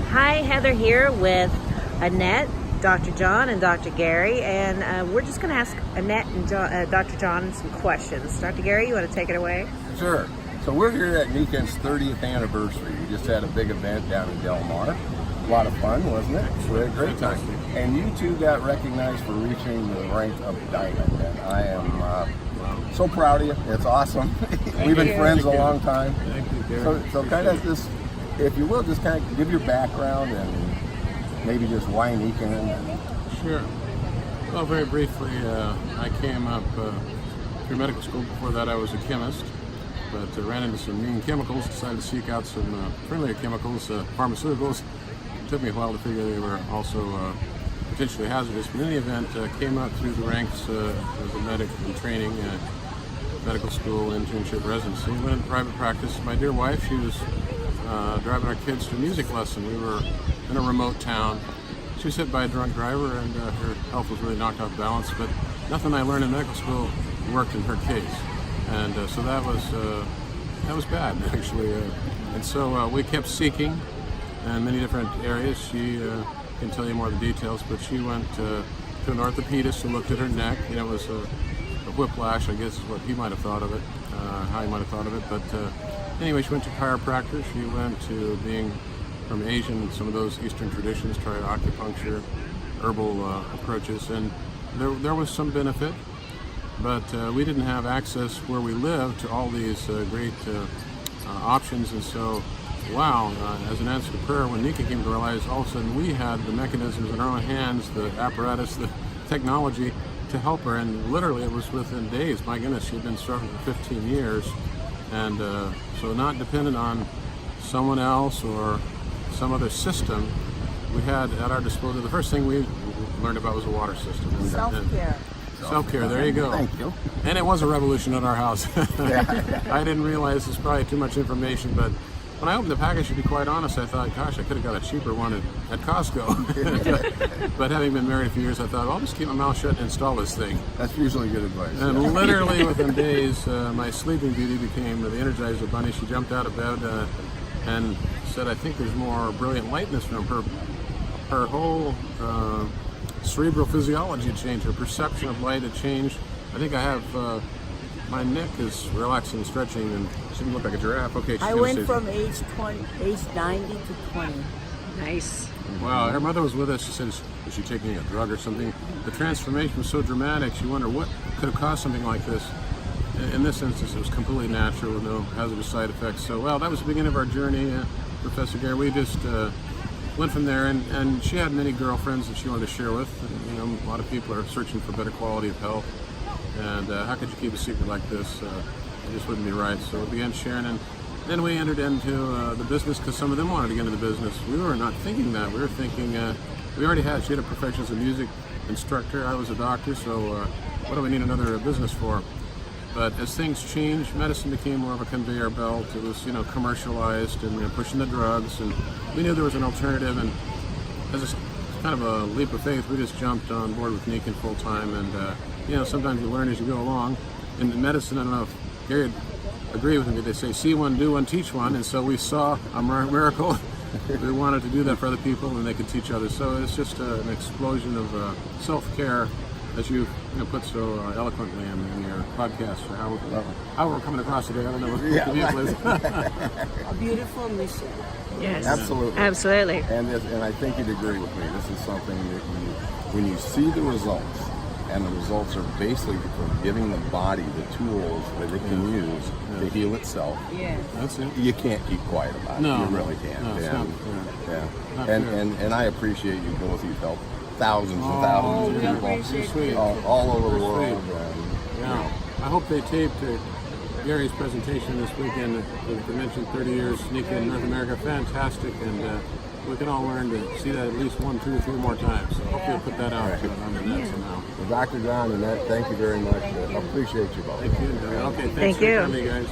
Hi, Heather here with Annette, Dr. John, and Dr. Gary, and we're just going to ask Annette and Dr. John some questions. Dr. Gary, you want to take it away? Sure. So we're here at Nikken's 30th anniversary. We just had a big event down in Del Mar. A lot of fun, wasn't it? We had a great time. And you two got recognized for reaching the rank of diamond. And I am so proud of you. It's awesome. We've been friends a long time. Thank you, Gary. So kind of just, if you will, just kind of give your background and maybe just why Nikken. Sure. Well, very briefly, I came up through medical school. Before that, I was a chemist, but ran into some mean chemicals, decided to seek out some friendlier chemicals, pharmaceuticals. It took me a while to figure they were also potentially hazardous, but in any event, came up through the ranks as a medic in training, medical school, internship, residency, went into private practice. My dear wife, she was driving our kids to a music lesson. We were in a remote town. She was hit by a drunk driver, and her health was really knocked off balance, but nothing I learned in medical school worked in her case. And so that was bad, actually. And so we kept seeking in many different areas. She can tell you more of the details, but she went to an orthopedist who looked at her neck. You know, it was a whiplash, I guess is what he might have thought of it, how he might have thought of it. But anyway, she went to chiropractor. She went to being from Asian, some of those Eastern traditions, tried acupuncture, herbal approaches, and there was some benefit. But we didn't have access where we lived to all these great options, and so, wow, as an answer to prayer, when Nikken came to realize, all of a sudden we had the mechanisms in our own hands, the apparatus, the technology to help her, and literally it was within days. My goodness, she had been struggling for 15 years, and so not dependent on someone else or some other system. We had at our disposal, the first thing we learned about was a water system. Self-care. Self-care, there you go. Thank you. And it was a revolution at our house. I didn't realize it's probably too much information, but when I opened the package, to be quite honest, I thought, gosh, I could have got a cheaper one at Costco. But having been married a few years, I thought, well, I'll just keep my mouth shut and install this thing. That's usually good advice. And literally within days, my sleeping beauty became the Energizer Bunny. She jumped out of bed and said, I think there's more brilliant light in this room. Her whole cerebral physiology had changed. Her perception of light had changed. I think I have, my neck is relaxing, stretching, and she didn't look like a giraffe. Okay, I went from age 90 to 20. Nice. Wow, her mother was with us. She said, is she taking a drug or something? The transformation was so dramatic, she wondered what could have caused something like this. In this instance, it was completely natural with no hazardous side effects. So, well, that was the beginning of our journey, Professor Gary. We just went from there, and she had many girlfriends that she wanted to share with. And, you know, a lot of people are searching for better quality of health, and how could you keep a secret like this? It just wouldn't be right. So we began sharing, and then we entered into the business because some of them wanted to get into the business. We were not thinking that. We were thinking we already had. She had a profession as a music instructor. I was a doctor, so what do we need another business for? But as things changed, medicine became more of a conveyor belt. It was, you know, commercialized and pushing the drugs, and we knew there was an alternative. And as a kind of a leap of faith, we just jumped on board with Nikken full time. And you know, sometimes you learn as you go along. In medicine, I don't know if Gary would agree with me. They say, see one, do one, teach one. And so we saw a miracle. We wanted to do that for other people, and they could teach others. So it's just an explosion of self-care, as you put so eloquently in your podcast, or how we're coming across today. I don't know what the vehicle is. A beautiful mission. Yes. Absolutely. Absolutely. And I think you'd agree with me. This is something that when you see the results, and the results are basically for giving the body the tools that it can use to heal itself. Yes. That's it. You can't keep quiet about it. No. You really can't. No, it's and, not fair. yeah. Not And, fair. and I appreciate you both. You've helped thousands and thousands we of people appreciate Sweet. all over the world. Sweet. And, Yeah. I hope they taped Gary's presentation this weekend at the convention, 30 years Nikken in North America. Fantastic, and we can all learn to see that at least 1, 2, 3 more times. So hopefully we'll put that out on the net somehow. Well, Dr. John and Annette, thank you very much. I appreciate you both. Thank you. Okay, thanks Thank for you. coming, guys.